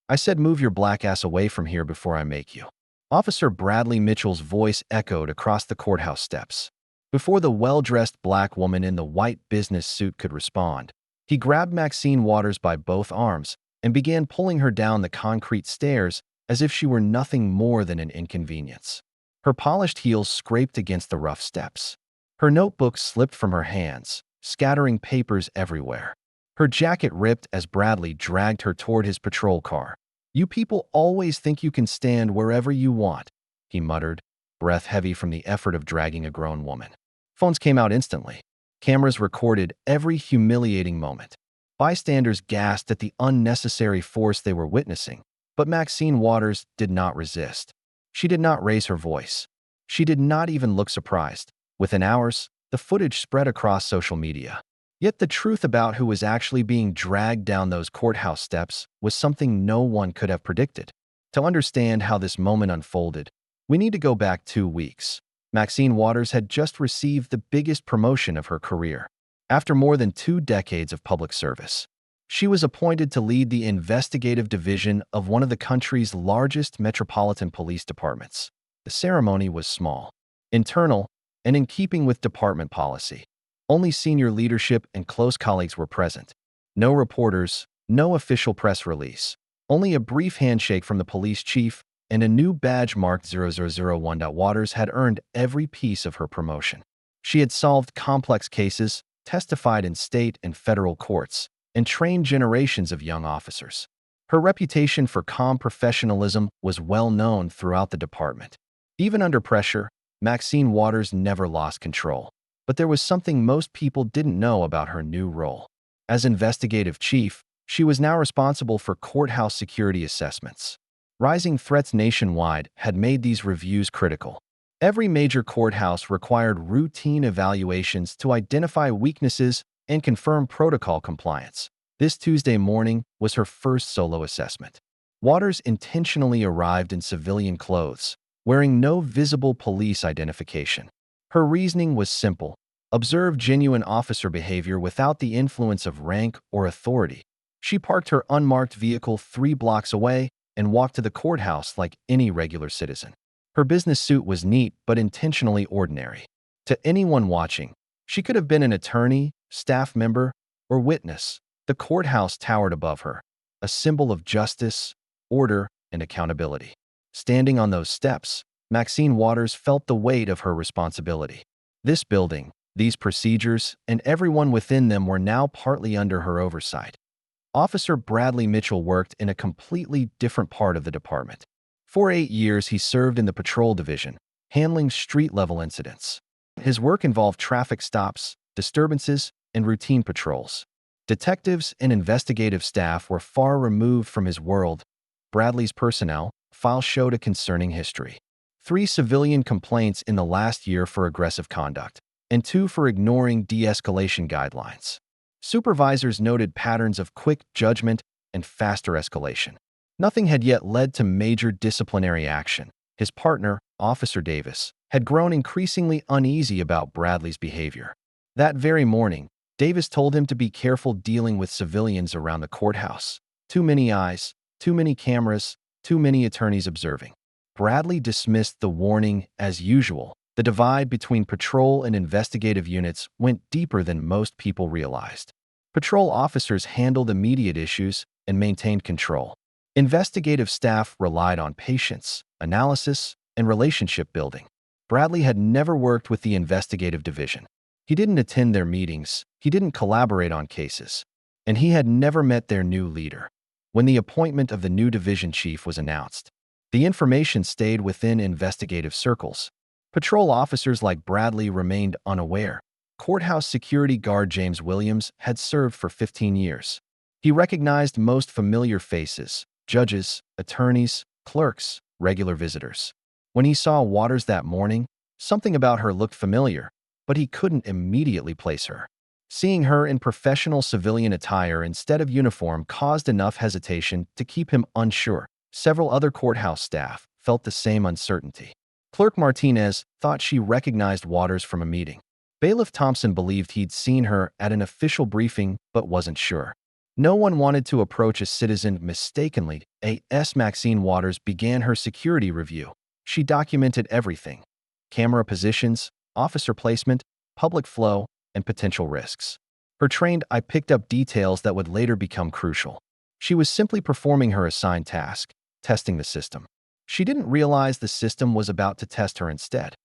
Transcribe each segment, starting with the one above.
I said move your black ass away from here before I make you. Officer Bradley Mitchell's voice echoed across the courthouse steps. Before the well-dressed black woman in the white business suit could respond, he grabbed Maxine Waters by both arms and began pulling her down the concrete stairs as if she were nothing more than an inconvenience. Her polished heels scraped against the rough steps. Her notebook slipped from her hands, scattering papers everywhere. Her jacket ripped as Bradley dragged her toward his patrol car. "You people always think you can stand wherever you want," he muttered, breath heavy from the effort of dragging a grown woman. Phones came out instantly. Cameras recorded every humiliating moment. Bystanders gasped at the unnecessary force they were witnessing, but Maxine Waters did not resist. She did not raise her voice. She did not even look surprised. Within hours, the footage spread across social media. Yet the truth about who was actually being dragged down those courthouse steps was something no one could have predicted. To understand how this moment unfolded, we need to go back 2 weeks. Maxine Waters had just received the biggest promotion of her career. After more than 2 decades of public service, she was appointed to lead the investigative division of one of the country's largest metropolitan police departments. The ceremony was small, internal, and in keeping with department policy. Only senior leadership and close colleagues were present. No reporters, no official press release. Only a brief handshake from the police chief and a new badge marked 0001. Waters had earned every piece of her promotion. She had solved complex cases, testified in state and federal courts, and trained generations of young officers. Her reputation for calm professionalism was well known throughout the department. Even under pressure, Maxine Waters never lost control. But there was something most people didn't know about her new role. As investigative chief, she was now responsible for courthouse security assessments. Rising threats nationwide had made these reviews critical. Every major courthouse required routine evaluations to identify weaknesses and confirm protocol compliance. This Tuesday morning was her first solo assessment. Waters intentionally arrived in civilian clothes, wearing no visible police identification. Her reasoning was simple: observe genuine officer behavior without the influence of rank or authority. She parked her unmarked vehicle 3 blocks away and walked to the courthouse like any regular citizen. Her business suit was neat but intentionally ordinary. To anyone watching, she could have been an attorney, staff member, or witness. The courthouse towered above her, a symbol of justice, order, and accountability. Standing on those steps, Maxine Waters felt the weight of her responsibility. This building, these procedures, and everyone within them were now partly under her oversight. Officer Bradley Mitchell worked in a completely different part of the department. For 8 years, he served in the patrol division, handling street-level incidents. His work involved traffic stops, disturbances, and routine patrols. Detectives and investigative staff were far removed from his world. Bradley's personnel file showed a concerning history. 3 civilian complaints in the last year for aggressive conduct, and 2 for ignoring de-escalation guidelines. Supervisors noted patterns of quick judgment and faster escalation. Nothing had yet led to major disciplinary action. His partner, Officer Davis, had grown increasingly uneasy about Bradley's behavior. That very morning, Davis told him to be careful dealing with civilians around the courthouse. Too many eyes, too many cameras, too many attorneys observing. Bradley dismissed the warning as usual. The divide between patrol and investigative units went deeper than most people realized. Patrol officers handled immediate issues and maintained control. Investigative staff relied on patience, analysis, and relationship building. Bradley had never worked with the investigative division. He didn't attend their meetings, he didn't collaborate on cases, and he had never met their new leader. When the appointment of the new division chief was announced, the information stayed within investigative circles. Patrol officers like Bradley remained unaware. Courthouse security guard James Williams had served for 15 years. He recognized most familiar faces: judges, attorneys, clerks, regular visitors. When he saw Waters that morning, something about her looked familiar, but he couldn't immediately place her. Seeing her in professional civilian attire instead of uniform caused enough hesitation to keep him unsure. Several other courthouse staff felt the same uncertainty. Clerk Martinez thought she recognized Waters from a meeting. Bailiff Thompson believed he'd seen her at an official briefing but wasn't sure. No one wanted to approach a citizen mistakenly. As Maxine Waters began her security review, she documented everything: camera positions, officer placement, public flow, and potential risks. Her trained eye picked up details that would later become crucial. She was simply performing her assigned task, testing the system. She didn't realize the system was about to test her instead.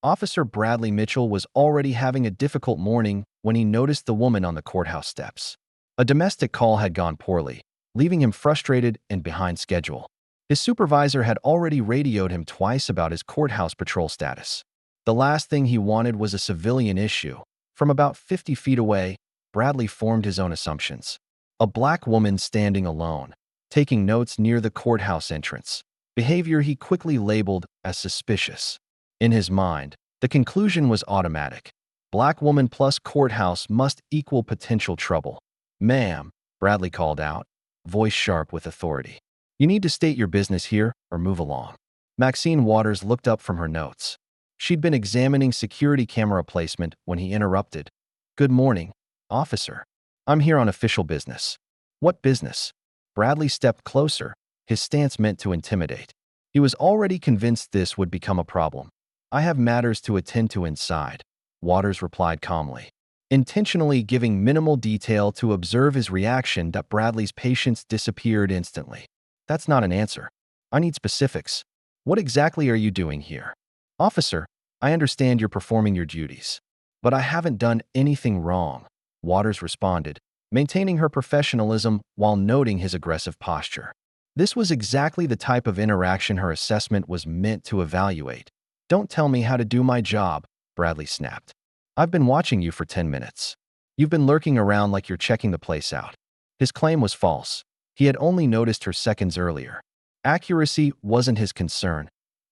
Officer Bradley Mitchell was already having a difficult morning when he noticed the woman on the courthouse steps. A domestic call had gone poorly, leaving him frustrated and behind schedule. His supervisor had already radioed him twice about his courthouse patrol status. The last thing he wanted was a civilian issue. From about 50 feet away, Bradley formed his own assumptions. A black woman standing alone, taking notes near the courthouse entrance. Behavior he quickly labeled as suspicious. In his mind, the conclusion was automatic. Black woman plus courthouse must equal potential trouble. "Ma'am," Bradley called out, voice sharp with authority. "You need to state your business here or move along." Maxine Waters looked up from her notes. She'd been examining security camera placement when he interrupted. "Good morning, officer. I'm here on official business." "What business?" Bradley stepped closer, his stance meant to intimidate. He was already convinced this would become a problem. "I have matters to attend to inside," Waters replied calmly, intentionally giving minimal detail to observe his reaction. That Bradley's patience disappeared instantly. "That's not an answer. I need specifics. What exactly are you doing here?" "Officer, I understand you're performing your duties, but I haven't done anything wrong," Waters responded, maintaining her professionalism while noting his aggressive posture. This was exactly the type of interaction her assessment was meant to evaluate. "Don't tell me how to do my job," Bradley snapped. "I've been watching you for 10 minutes. You've been lurking around like you're checking the place out." His claim was false. He had only noticed her seconds earlier. Accuracy wasn't his concern.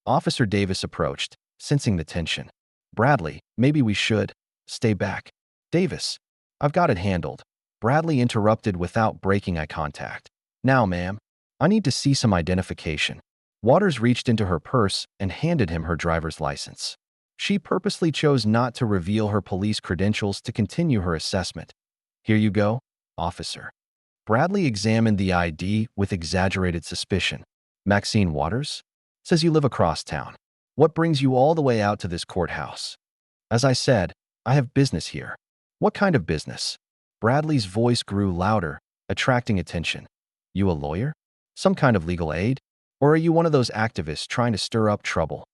Officer Davis approached, sensing the tension. "Bradley, maybe we should stay back." "Davis, I've got it handled." Bradley interrupted without breaking eye contact. "Now, ma'am, I need to see some identification." Waters reached into her purse and handed him her driver's license. She purposely chose not to reveal her police credentials to continue her assessment. "Here you go, officer." Bradley examined the ID with exaggerated suspicion. "Maxine Waters? Says you live across town. What brings you all the way out to this courthouse?" "As I said, I have business here." "What kind of business?" Bradley's voice grew louder, attracting attention. "You a lawyer? Some kind of legal aid? Or are you one of those activists trying to stir up trouble?"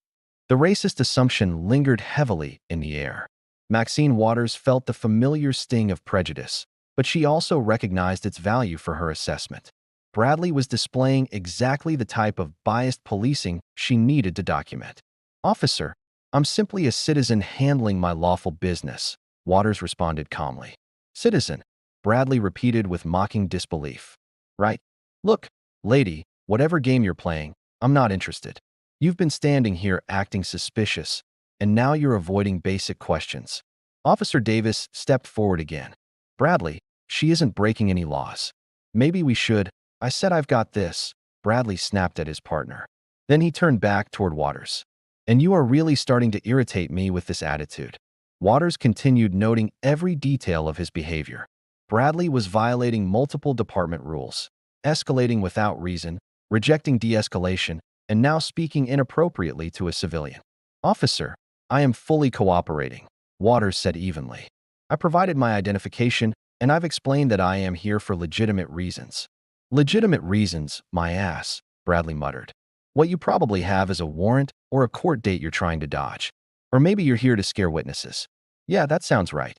The racist assumption lingered heavily in the air. Maxine Waters felt the familiar sting of prejudice, but she also recognized its value for her assessment. Bradley was displaying exactly the type of biased policing she needed to document. "Officer, I'm simply a citizen handling my lawful business," Waters responded calmly. "Citizen," Bradley repeated with mocking disbelief. "Right. Look, lady, whatever game you're playing, I'm not interested. You've been standing here acting suspicious, and now you're avoiding basic questions." Officer Davis stepped forward again. "Bradley, she isn't breaking any laws." "Maybe we should. I said I've got this," Bradley snapped at his partner. Then he turned back toward Waters. "And you are really starting to irritate me with this attitude." Waters continued noting every detail of his behavior. Bradley was violating multiple department rules, escalating without reason, rejecting de-escalation, and now speaking inappropriately to a civilian. "Officer, I am fully cooperating," Waters said evenly. "I provided my identification, and I've explained that I am here for legitimate reasons." "Legitimate reasons, my ass," Bradley muttered. "What you probably have is a warrant or a court date you're trying to dodge. Or maybe you're here to scare witnesses." "Yeah, that sounds right."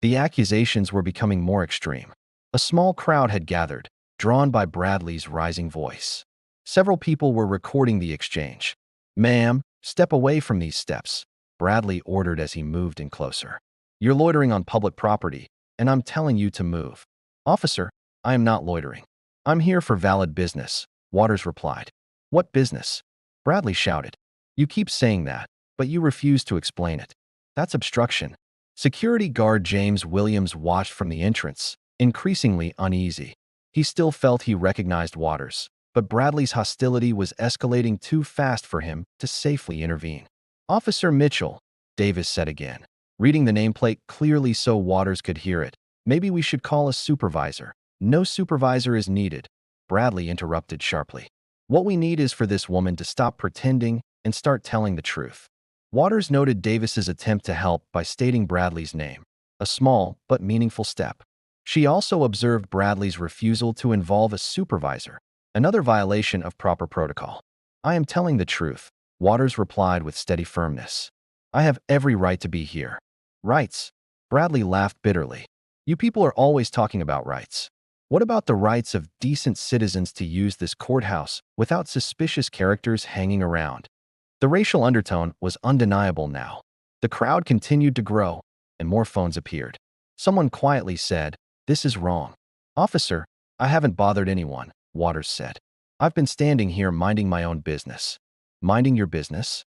The accusations were becoming more extreme. A small crowd had gathered, drawn by Bradley's rising voice. Several people were recording the exchange. "Ma'am, step away from these steps," Bradley ordered as he moved in closer. "You're loitering on public property, and I'm telling you to move." "Officer, I am not loitering. I'm here for valid business," Waters replied. "What business?" Bradley shouted. "You keep saying that, but you refuse to explain it. That's obstruction." Security guard James Williams watched from the entrance, increasingly uneasy. He still felt he recognized Waters, but Bradley's hostility was escalating too fast for him to safely intervene. "Officer Mitchell," Davis said again, reading the nameplate clearly so Waters could hear it. "Maybe we should call a supervisor." No supervisor is needed, Bradley interrupted sharply. What we need is for this woman to stop pretending and start telling the truth. Waters noted Davis's attempt to help by stating Bradley's name, a small but meaningful step. She also observed Bradley's refusal to involve a supervisor, another violation of proper protocol. I am telling the truth, Waters replied with steady firmness. I have every right to be here. Rights? Bradley laughed bitterly. You people are always talking about rights. What about the rights of decent citizens to use this courthouse without suspicious characters hanging around? The racial undertone was undeniable now. The crowd continued to grow, and more phones appeared. Someone quietly said, "This is wrong." "Officer, I haven't bothered anyone," Waters said. "I've been standing here minding my own business." "Minding your business?"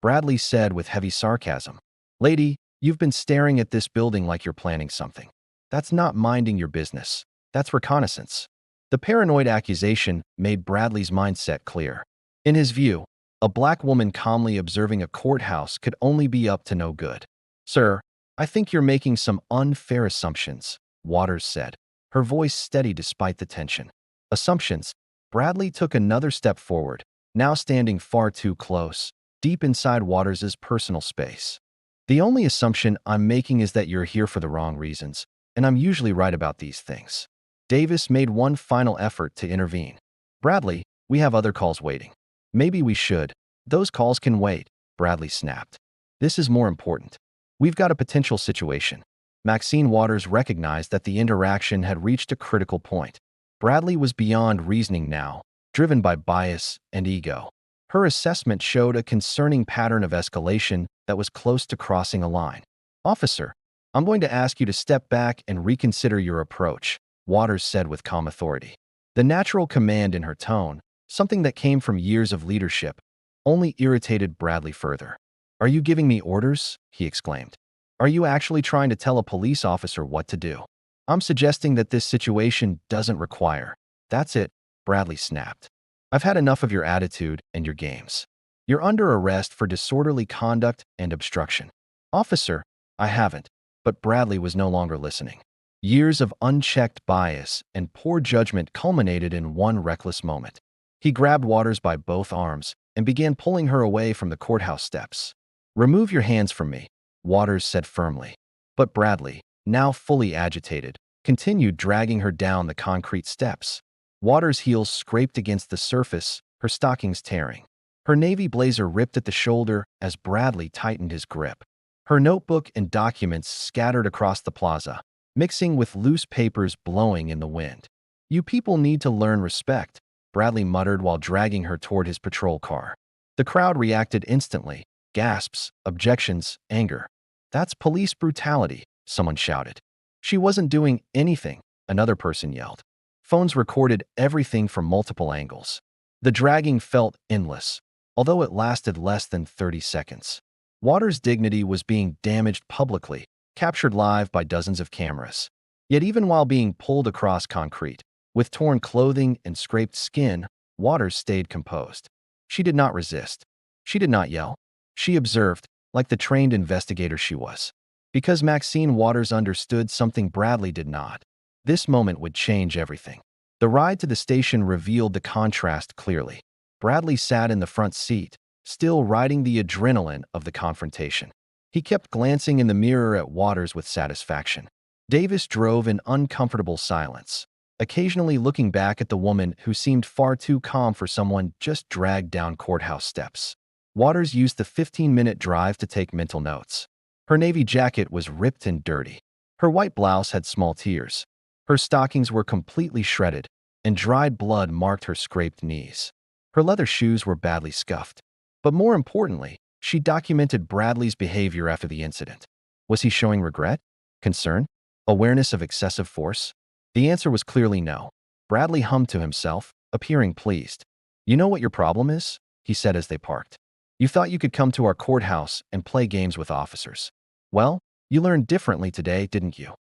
Bradley said with heavy sarcasm. "Lady, you've been staring at this building like you're planning something. That's not minding your business. That's reconnaissance." The paranoid accusation made Bradley's mindset clear. In his view, a black woman calmly observing a courthouse could only be up to no good. "Sir, I think you're making some unfair assumptions," Waters said, her voice steady despite the tension. Assumptions? Bradley took another step forward, now standing far too close, deep inside Waters' personal space. "The only assumption I'm making is that you're here for the wrong reasons, and I'm usually right about these things." Davis made one final effort to intervene. "Bradley, we have other calls waiting." "Maybe we should. Those calls can wait," Bradley snapped. "This is more important. We've got a potential situation." Maxine Waters recognized that the interaction had reached a critical point. Bradley was beyond reasoning now, driven by bias and ego. Her assessment showed a concerning pattern of escalation that was close to crossing a line. "Officer, I'm going to ask you to step back and reconsider your approach," Waters said with calm authority. The natural command in her tone, something that came from years of leadership, only irritated Bradley further. "Are you giving me orders?" he exclaimed. "Are you actually trying to tell a police officer what to do?" "I'm suggesting that this situation doesn't require." "That's it," Bradley snapped. "I've had enough of your attitude and your games. You're under arrest for disorderly conduct and obstruction." "Officer, I haven't." But Bradley was no longer listening. Years of unchecked bias and poor judgment culminated in one reckless moment. He grabbed Waters by both arms and began pulling her away from the courthouse steps. "Remove your hands from me," Waters said firmly. But Bradley, now fully agitated, continued dragging her down the concrete steps. Waters' heels scraped against the surface, her stockings tearing. Her navy blazer ripped at the shoulder as Bradley tightened his grip. Her notebook and documents scattered across the plaza, mixing with loose papers blowing in the wind. "You people need to learn respect," Bradley muttered while dragging her toward his patrol car. The crowd reacted instantly. Gasps, objections, anger. "That's police brutality," someone shouted. "She wasn't doing anything," another person yelled. Phones recorded everything from multiple angles. The dragging felt endless, although it lasted less than 30 seconds. Waters' dignity was being damaged publicly, captured live by dozens of cameras. Yet even while being pulled across concrete, with torn clothing and scraped skin, Waters stayed composed. She did not resist. She did not yell. She observed, like the trained investigator she was. Because Maxine Waters understood something Bradley did not. This moment would change everything. The ride to the station revealed the contrast clearly. Bradley sat in the front seat, still riding the adrenaline of the confrontation. He kept glancing in the mirror at Waters with satisfaction. Davis drove in uncomfortable silence, occasionally looking back at the woman who seemed far too calm for someone just dragged down courthouse steps. Waters used the 15-minute drive to take mental notes. Her navy jacket was ripped and dirty. Her white blouse had small tears. Her stockings were completely shredded, and dried blood marked her scraped knees. Her leather shoes were badly scuffed. But more importantly, she documented Bradley's behavior after the incident. Was he showing regret? Concern? Awareness of excessive force? The answer was clearly no. Bradley hummed to himself, appearing pleased. "You know what your problem is?" he said as they parked. "You thought you could come to our courthouse and play games with officers. Well, you learned differently today, didn't you?"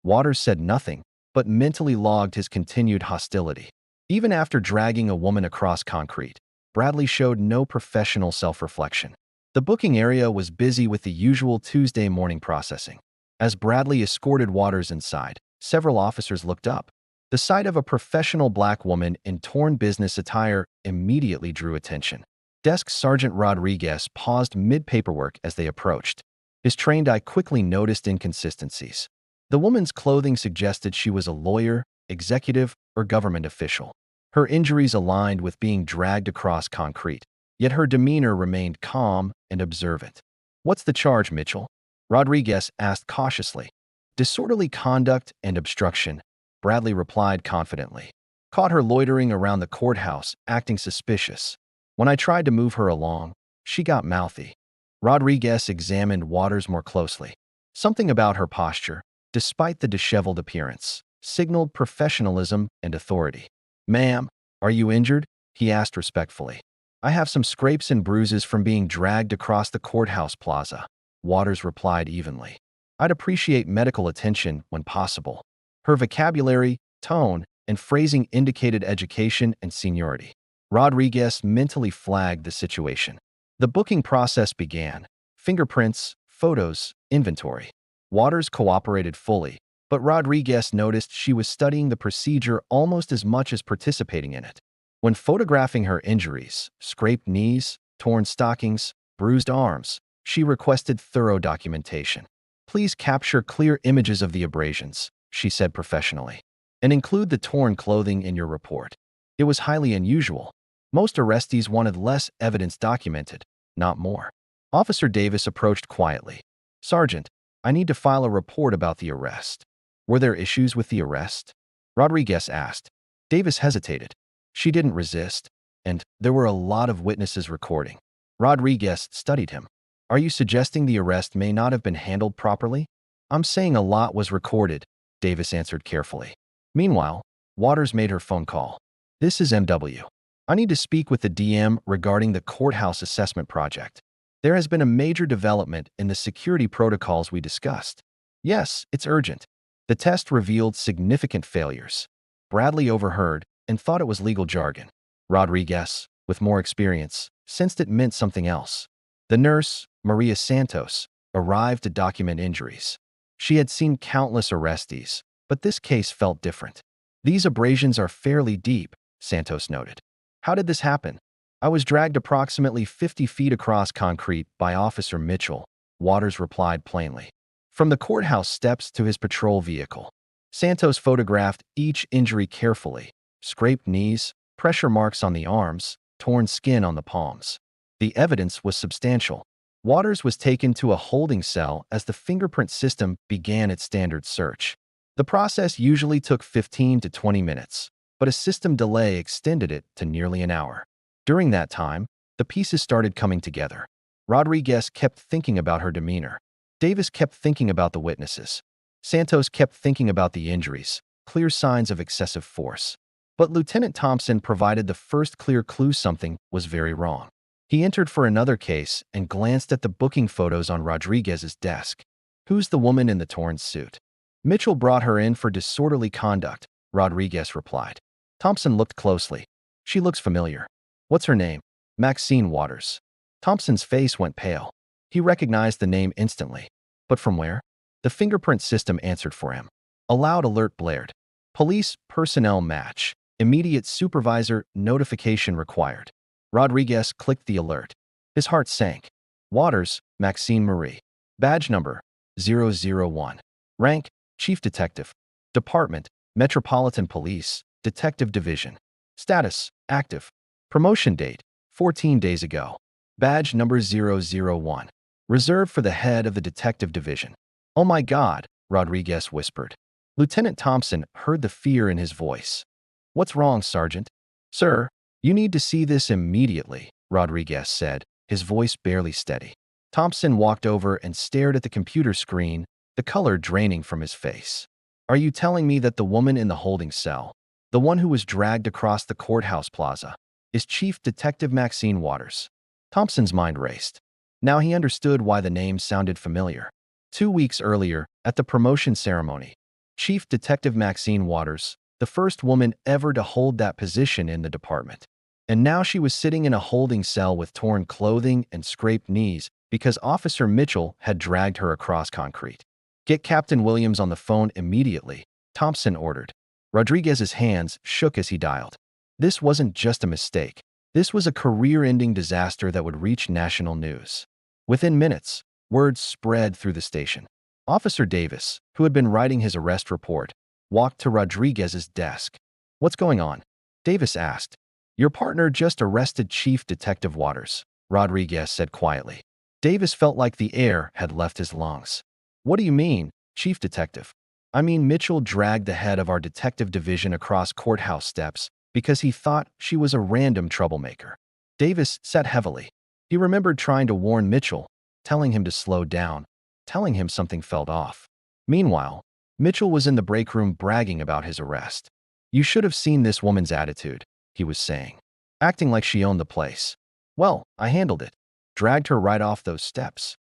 Waters said nothing, but mentally logged his continued hostility. Even after dragging a woman across concrete, Bradley showed no professional self-reflection. The booking area was busy with the usual Tuesday morning processing. As Bradley escorted Waters inside, several officers looked up. The sight of a professional black woman in torn business attire immediately drew attention. Desk Sergeant Rodriguez paused mid-paperwork as they approached. His trained eye quickly noticed inconsistencies. The woman's clothing suggested she was a lawyer, executive, or government official. Her injuries aligned with being dragged across concrete, yet her demeanor remained calm and observant. "What's the charge, Mitchell?" Rodriguez asked cautiously. "Disorderly conduct and obstruction," Bradley replied confidently. "Caught her loitering around the courthouse, acting suspicious. When I tried to move her along, she got mouthy." Rodriguez examined Waters more closely. Something about her posture, despite the disheveled appearance, signaled professionalism and authority. "Ma'am, are you injured?" he asked respectfully. "I have some scrapes and bruises from being dragged across the courthouse plaza," Waters replied evenly. "I'd appreciate medical attention when possible." Her vocabulary, tone, and phrasing indicated education and seniority. Rodriguez mentally flagged the situation. The booking process began. Fingerprints, photos, inventory. Waters cooperated fully, but Rodriguez noticed she was studying the procedure almost as much as participating in it. When photographing her injuries, scraped knees, torn stockings, bruised arms, she requested thorough documentation. "Please capture clear images of the abrasions," she said professionally, "and include the torn clothing in your report." It was highly unusual. Most arrestees wanted less evidence documented, not more. Officer Davis approached quietly. "Sergeant, I need to file a report about the arrest." "Were there issues with the arrest?" Rodriguez asked. Davis hesitated. She didn't resist, and there were a lot of witnesses recording. Rodriguez studied him. "Are you suggesting the arrest may not have been handled properly?" "I'm saying a lot was recorded," Davis answered carefully. Meanwhile, Waters made her phone call. "This is MW. I need to speak with the DM regarding the courthouse assessment project. There has been a major development in the security protocols we discussed." "Yes, it's urgent." The test revealed significant failures. Bradley overheard and thought it was legal jargon. Rodriguez, with more experience, sensed it meant something else. The nurse, Maria Santos, arrived to document injuries. She had seen countless arrestees, but this case felt different. "These abrasions are fairly deep," Santos noted. "How did this happen?" "I was dragged approximately 50 feet across concrete by Officer Mitchell," Waters replied plainly. "From the courthouse steps to his patrol vehicle." Santos photographed each injury carefully: scraped knees, pressure marks on the arms, torn skin on the palms. The evidence was substantial. Waters was taken to a holding cell as the fingerprint system began its standard search. The process usually took 15 to 20 minutes, but a system delay extended it to nearly an hour. During that time, the pieces started coming together. Rodriguez kept thinking about her demeanor. Davis kept thinking about the witnesses. Santos kept thinking about the injuries, clear signs of excessive force. But Lieutenant Thompson provided the first clear clue something was very wrong. He entered for another case and glanced at the booking photos on Rodriguez's desk. "Who's the woman in the torn suit?" "Mitchell brought her in for disorderly conduct," Rodriguez replied. Thompson looked closely. "She looks familiar." "What's her name?" "Maxine Waters." Thompson's face went pale. He recognized the name instantly. But from where? The fingerprint system answered for him. A loud alert blared. "Police personnel match. Immediate supervisor notification required." Rodriguez clicked the alert. His heart sank. Waters, Maxine Marie. Badge number 001. Rank, Chief Detective. Department, Metropolitan Police, Detective Division. Status, active. Promotion date, 14 days ago. Badge number 001. Reserved for the head of the Detective Division. "Oh my God," Rodriguez whispered. Lieutenant Thompson heard the fear in his voice. "What's wrong, Sergeant?" "Sir, you need to see this immediately," Rodriguez said, his voice barely steady. Thompson walked over and stared at the computer screen, the color draining from his face. "Are you telling me that the woman in the holding cell, the one who was dragged across the courthouse plaza, is Chief Detective Maxine Waters?" Thompson's mind raced. Now he understood why the name sounded familiar. 2 weeks earlier, at the promotion ceremony, Chief Detective Maxine Waters, the first woman ever to hold that position in the department. And now she was sitting in a holding cell with torn clothing and scraped knees because Officer Mitchell had dragged her across concrete. "Get Captain Williams on the phone immediately," Thompson ordered. Rodriguez's hands shook as he dialed. This wasn't just a mistake. This was a career-ending disaster that would reach national news. Within minutes, word spread through the station. Officer Davis, who had been writing his arrest report, walked to Rodriguez's desk. "What's going on?" Davis asked. "Your partner just arrested Chief Detective Waters," Rodriguez said quietly. Davis felt like the air had left his lungs. "What do you mean, Chief Detective?" "I mean, Mitchell dragged the head of our detective division across courthouse steps because he thought she was a random troublemaker." Davis sat heavily. He remembered trying to warn Mitchell, telling him to slow down, telling him something felt off. Meanwhile, Mitchell was in the break room bragging about his arrest. "You should have seen this woman's attitude," he was saying, acting like she owned the place. "Well, I handled it. Dragged her right off those steps."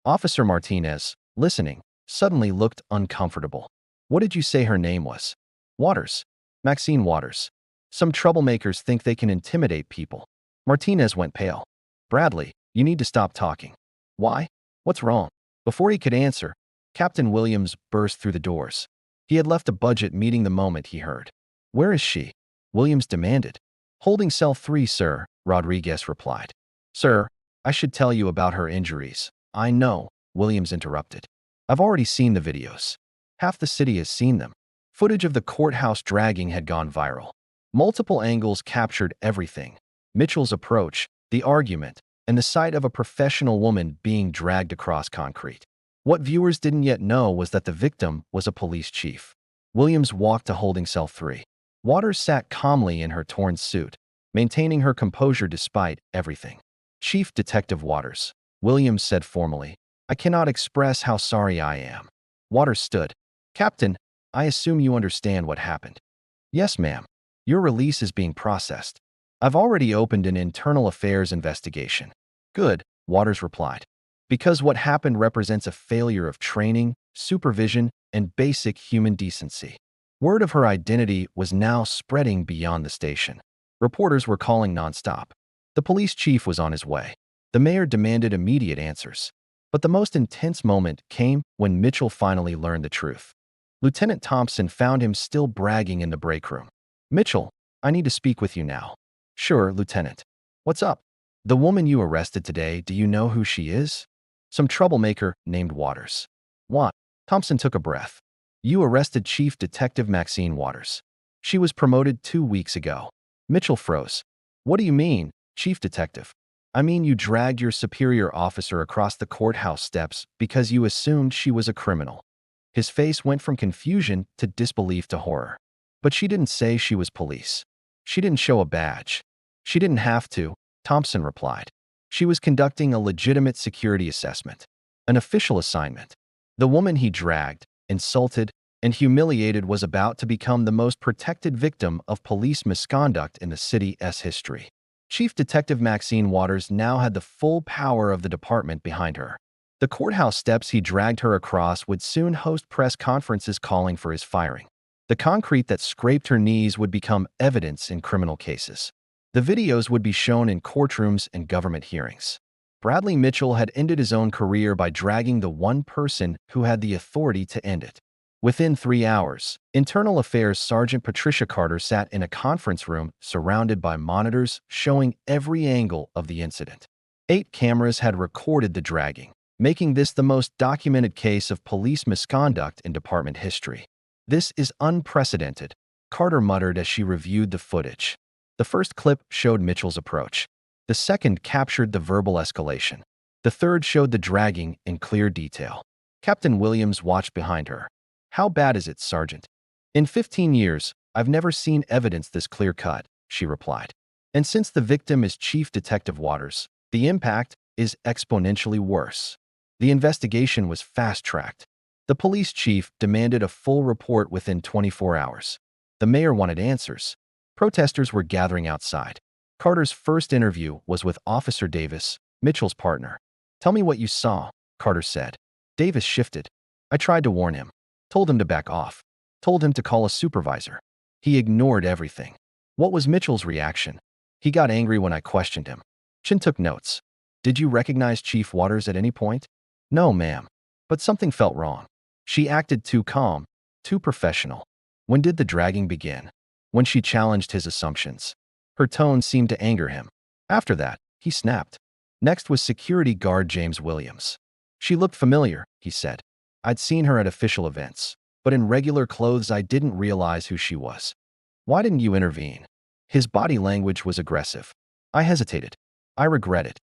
Officer Martinez, listening, suddenly looked uncomfortable. "What did you say her name was?" "Waters. Maxine Waters. Some troublemakers think they can intimidate people." Martinez went pale. "Bradley, you need to stop talking." "Why? What's wrong?" Before he could answer, Captain Williams burst through the doors. He had left a budget meeting the moment he heard. "Where is she?" Williams demanded. "Holding cell 3, sir," Rodriguez replied. "Sir, I should tell you about her injuries." "I know," Williams interrupted. "I've already seen the videos. Half the city has seen them." Footage of the courthouse dragging had gone viral. Multiple angles captured everything: Mitchell's approach, the argument, and the sight of a professional woman being dragged across concrete. What viewers didn't yet know was that the victim was a police chief. Williams walked to holding cell 3. Waters sat calmly in her torn suit, maintaining her composure despite everything. "Chief Detective Waters," Williams said formally, "I cannot express how sorry I am." Waters stood. "Captain, I assume you understand what happened." "Yes, ma'am. Your release is being processed. I've already opened an internal affairs investigation." "Good," Waters replied, "because what happened represents a failure of training, supervision, and basic human decency." Word of her identity was now spreading beyond the station. Reporters were calling nonstop. The police chief was on his way. The mayor demanded immediate answers. But the most intense moment came when Mitchell finally learned the truth. Lieutenant Thompson found him still bragging in the break room. "Mitchell, I need to speak with you now." "Sure, Lieutenant." "What's up?" "The woman you arrested today, do you know who she is?" "Some troublemaker named Waters." "What?" Thompson took a breath. "You arrested Chief Detective Maxine Waters. She was promoted 2 weeks ago." Mitchell froze. "What do you mean, Chief Detective?" "I mean you dragged your superior officer across the courthouse steps because you assumed she was a criminal." His face went from confusion to disbelief to horror. "But she didn't say she was police. She didn't show a badge." "She didn't have to," Thompson replied. "She was conducting a legitimate security assessment. An official assignment." The woman he dragged, insulted, and humiliated was about to become the most protected victim of police misconduct in the city's history. Chief Detective Maxine Waters now had the full power of the department behind her. The courthouse steps he dragged her across would soon host press conferences calling for his firing. The concrete that scraped her knees would become evidence in criminal cases. The videos would be shown in courtrooms and government hearings. Bradley Mitchell had ended his own career by dragging the one person who had the authority to end it. Within 3 hours, Internal Affairs Sergeant Patricia Carter sat in a conference room surrounded by monitors showing every angle of the incident. 8 cameras had recorded the dragging, making this the most documented case of police misconduct in department history. "This is unprecedented," Carter muttered as she reviewed the footage. The first clip showed Mitchell's approach. The second captured the verbal escalation. The third showed the dragging in clear detail. Captain Williams watched behind her. "How bad is it, Sergeant?" "In 15 years, I've never seen evidence this clear-cut," she replied. "And since the victim is Chief Detective Waters, the impact is exponentially worse." The investigation was fast-tracked. The police chief demanded a full report within 24 hours. The mayor wanted answers. Protesters were gathering outside. Carter's first interview was with Officer Davis, Mitchell's partner. "Tell me what you saw," Carter said. Davis shifted. "I tried to warn him. Told him to back off. Told him to call a supervisor. He ignored everything." "What was Mitchell's reaction?" "He got angry when I questioned him." Chin took notes. "Did you recognize Chief Waters at any point?" "No, ma'am. But something felt wrong. She acted too calm, too professional." When did the dragging begin? When she challenged his assumptions. Her tone seemed to anger him. After that, he snapped. Next was security guard James Williams. She looked familiar, he said. I'd seen her at official events, but in regular clothes I didn't realize who she was. Why didn't you intervene? His body language was aggressive. I hesitated. I regret it.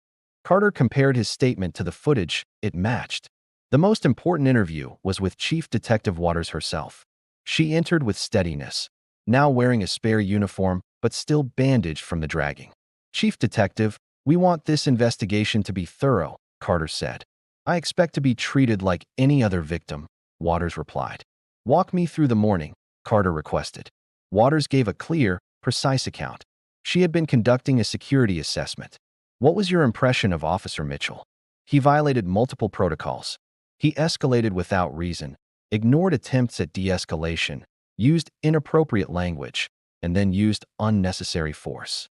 Carter compared his statement to the footage. It matched. The most important interview was with Chief Detective Waters herself. She entered with steadiness, now wearing a spare uniform, but still bandaged from the dragging. Chief Detective, we want this investigation to be thorough, Carter said. I expect to be treated like any other victim, Waters replied. Walk me through the morning, Carter requested. Waters gave a clear, precise account. She had been conducting a security assessment. What was your impression of Officer Mitchell? He violated multiple protocols. He escalated without reason, ignored attempts at de-escalation, used inappropriate language, and then used unnecessary force.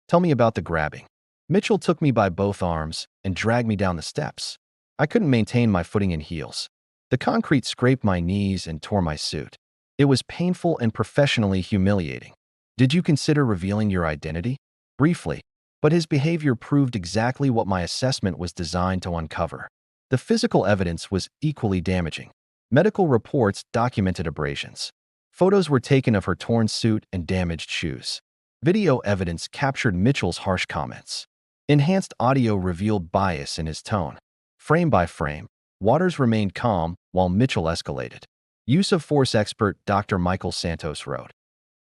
Tell me about the grabbing. Mitchell took me by both arms and dragged me down the steps. I couldn't maintain my footing in heels. The concrete scraped my knees and tore my suit. It was painful and professionally humiliating. Did you consider revealing your identity? Briefly, but his behavior proved exactly what my assessment was designed to uncover. The physical evidence was equally damaging. Medical reports documented abrasions. Photos were taken of her torn suit and damaged shoes. Video evidence captured Mitchell's harsh comments. Enhanced audio revealed bias in his tone. Frame by frame, Waters remained calm while Mitchell escalated. Use of force expert Dr. Michael Santos wrote,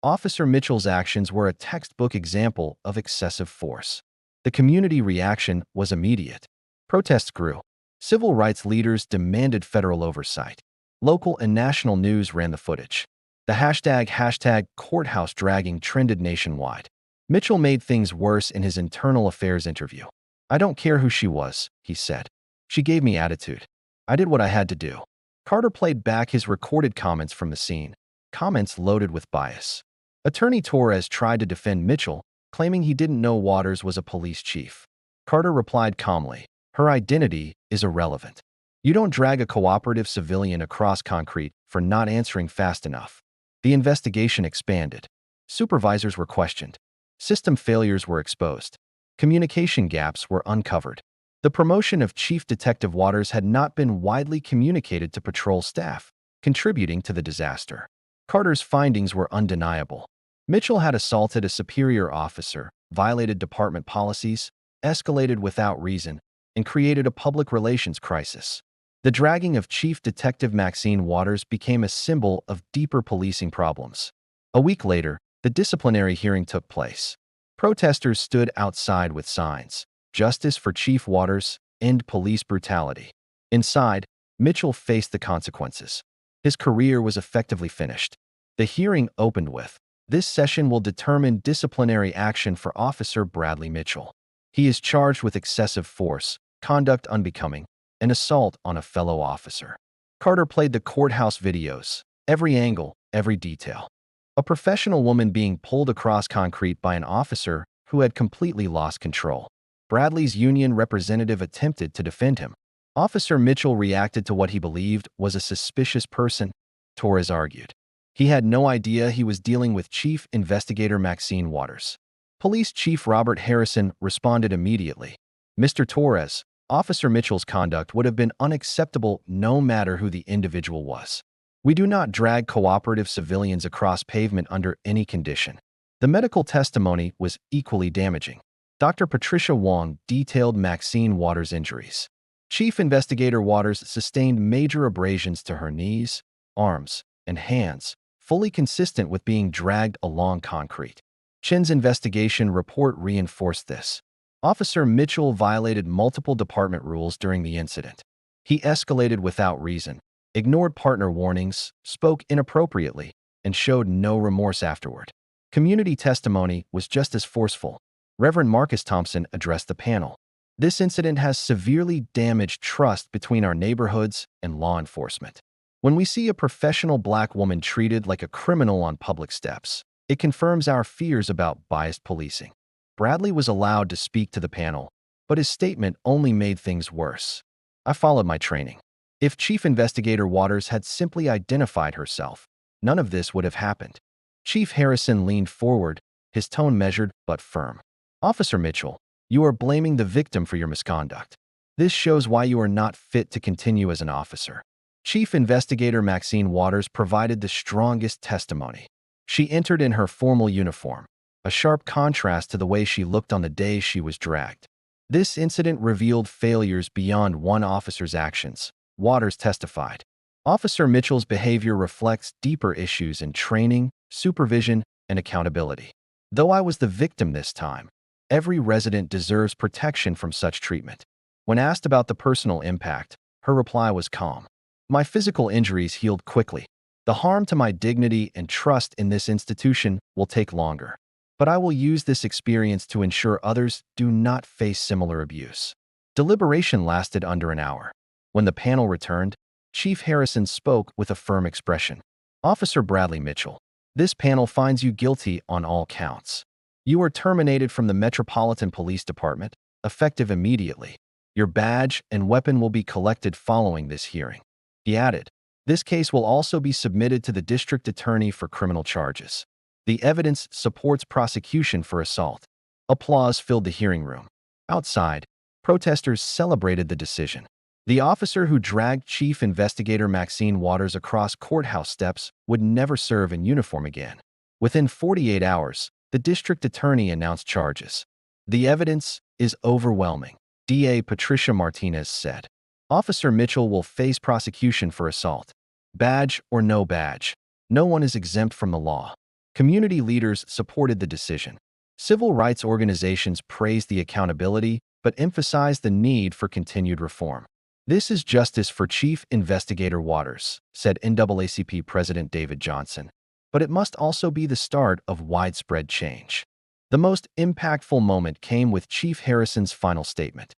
Officer Mitchell's actions were a textbook example of excessive force. The community reaction was immediate. Protests grew. Civil rights leaders demanded federal oversight. Local and national news ran the footage. The hashtag Courthouse dragging trended nationwide. Mitchell made things worse in his internal affairs interview. I don't care who she was, he said. She gave me attitude. I did what I had to do. Carter played back his recorded comments from the scene, comments loaded with bias. Attorney Torres tried to defend Mitchell, claiming he didn't know Waters was a police chief. Carter replied calmly, her identity is irrelevant. You don't drag a cooperative civilian across concrete for not answering fast enough. The investigation expanded. Supervisors were questioned. System failures were exposed. Communication gaps were uncovered. The promotion of Chief Detective Waters had not been widely communicated to patrol staff, contributing to the disaster. Carter's findings were undeniable. Mitchell had assaulted a superior officer, violated department policies, escalated without reason, and created a public relations crisis. The dragging of Chief Detective Maxine Waters became a symbol of deeper policing problems. A week later, the disciplinary hearing took place. Protesters stood outside with signs, Justice for Chief Waters, End Police Brutality. Inside, Mitchell faced the consequences. His career was effectively finished. The hearing opened with, this session will determine disciplinary action for Officer Bradley Mitchell. He is charged with excessive force, conduct unbecoming, and assault on a fellow officer. Carter played the courthouse videos, every angle, every detail. A professional woman being pulled across concrete by an officer who had completely lost control. Bradley's union representative attempted to defend him. Officer Mitchell reacted to what he believed was a suspicious person, Torres argued. He had no idea he was dealing with Chief Investigator Maxine Waters. Police Chief Robert Harrison responded immediately. Mr. Torres, Officer Mitchell's conduct would have been unacceptable no matter who the individual was. We do not drag cooperative civilians across pavement under any condition. The medical testimony was equally damaging. Dr. Patricia Wong detailed Maxine Waters' injuries. Chief Investigator Waters sustained major abrasions to her knees, arms, and hands, fully consistent with being dragged along concrete. Chin's investigation report reinforced this. Officer Mitchell violated multiple department rules during the incident. He escalated without reason, ignored partner warnings, spoke inappropriately, and showed no remorse afterward. Community testimony was just as forceful. Reverend Marcus Thompson addressed the panel. This incident has severely damaged trust between our neighborhoods and law enforcement. When we see a professional Black woman treated like a criminal on public steps, it confirms our fears about biased policing. Bradley was allowed to speak to the panel, but his statement only made things worse. I followed my training. If Chief Investigator Waters had simply identified herself, none of this would have happened. Chief Harrison leaned forward, his tone measured but firm. Officer Mitchell, you are blaming the victim for your misconduct. This shows why you are not fit to continue as an officer. Chief Investigator Maxine Waters provided the strongest testimony. She entered in her formal uniform, a sharp contrast to the way she looked on the day she was dragged. This incident revealed failures beyond one officer's actions, Waters testified. Officer Mitchell's behavior reflects deeper issues in training, supervision, and accountability. Though I was the victim this time, every resident deserves protection from such treatment. When asked about the personal impact, her reply was calm. My physical injuries healed quickly. The harm to my dignity and trust in this institution will take longer. But I will use this experience to ensure others do not face similar abuse. Deliberation lasted under an hour. When the panel returned, Chief Harrison spoke with a firm expression. Officer Bradley Mitchell, this panel finds you guilty on all counts. You are terminated from the Metropolitan Police Department, effective immediately. Your badge and weapon will be collected following this hearing. He added, this case will also be submitted to the district attorney for criminal charges. The evidence supports prosecution for assault. Applause filled the hearing room. Outside, protesters celebrated the decision. The officer who dragged Chief Investigator Maxine Waters across courthouse steps would never serve in uniform again. Within 48 hours, the district attorney announced charges. The evidence is overwhelming, DA Patricia Martinez said. Officer Mitchell will face prosecution for assault. Badge or no badge, no one is exempt from the law. Community leaders supported the decision. Civil rights organizations praised the accountability but emphasized the need for continued reform. This is justice for Chief Investigator Waters, said NAACP President David Johnson. But it must also be the start of widespread change. The most impactful moment came with Chief Harrison's final statement.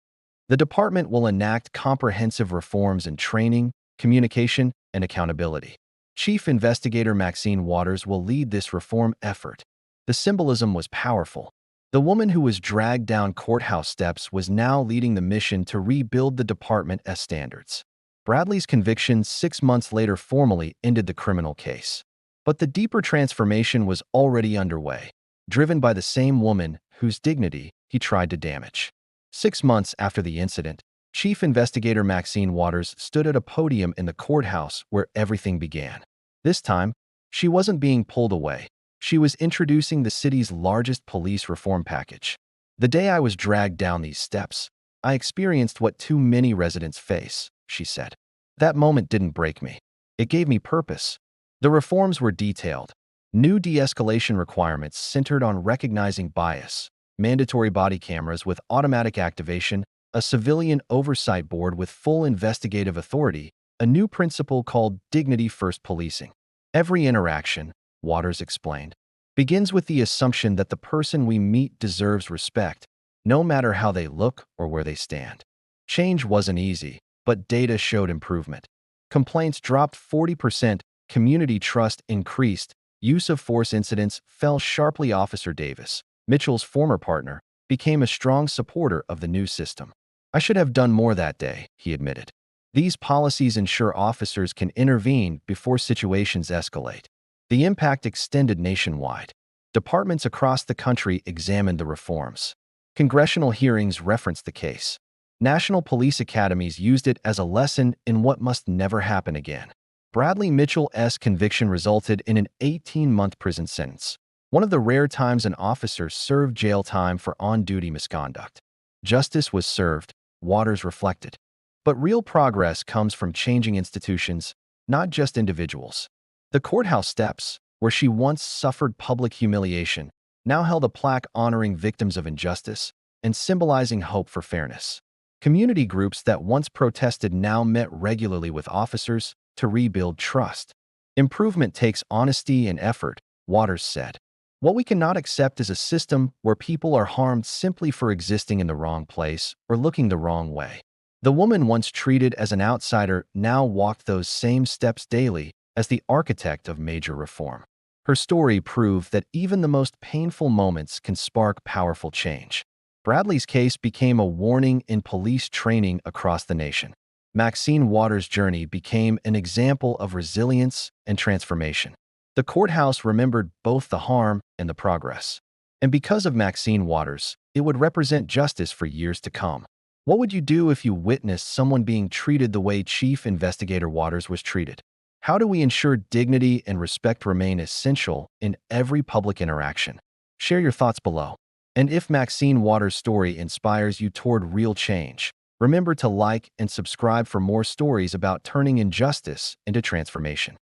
The department will enact comprehensive reforms in training, communication, and accountability. Chief Investigator Maxine Waters will lead this reform effort. The symbolism was powerful. The woman who was dragged down courthouse steps was now leading the mission to rebuild the department's standards. Bradley's conviction 6 months later formally ended the criminal case. But the deeper transformation was already underway, driven by the same woman whose dignity he tried to damage. 6 months after the incident, Chief Investigator Maxine Waters stood at a podium in the courthouse where everything began. This time, she wasn't being pulled away. She was introducing the city's largest police reform package. The day I was dragged down these steps, I experienced what too many residents face, she said. That moment didn't break me. It gave me purpose. The reforms were detailed. New de-escalation requirements centered on recognizing bias, mandatory body cameras with automatic activation, a civilian oversight board with full investigative authority, a new principle called Dignity First Policing. Every interaction, Waters explained, begins with the assumption that the person we meet deserves respect, no matter how they look or where they stand. Change wasn't easy, but data showed improvement. Complaints dropped 40%, community trust increased, use of force incidents fell sharply. Officer Davis, Mitchell's former partner, became a strong supporter of the new system. I should have done more that day, he admitted. These policies ensure officers can intervene before situations escalate. The impact extended nationwide. Departments across the country examined the reforms. Congressional hearings referenced the case. National police academies used it as a lesson in what must never happen again. Bradley Mitchell's conviction resulted in an 18-month prison sentence, one of the rare times an officer served jail time for on-duty misconduct. Justice was served, Waters reflected. But real progress comes from changing institutions, not just individuals. The courthouse steps, where she once suffered public humiliation, now held a plaque honoring victims of injustice and symbolizing hope for fairness. Community groups that once protested now met regularly with officers to rebuild trust. Improvement takes honesty and effort, Waters said. What we cannot accept is a system where people are harmed simply for existing in the wrong place or looking the wrong way. The woman once treated as an outsider now walked those same steps daily as the architect of major reform. Her story proved that even the most painful moments can spark powerful change. Bradley's case became a warning in police training across the nation. Maxine Waters' journey became an example of resilience and transformation. The courthouse remembered both the harm and the progress. And because of Maxine Waters, it would represent justice for years to come. What would you do if you witnessed someone being treated the way Chief Investigator Waters was treated? How do we ensure dignity and respect remain essential in every public interaction? Share your thoughts below. And if Maxine Waters' story inspires you toward real change, remember to like and subscribe for more stories about turning injustice into transformation.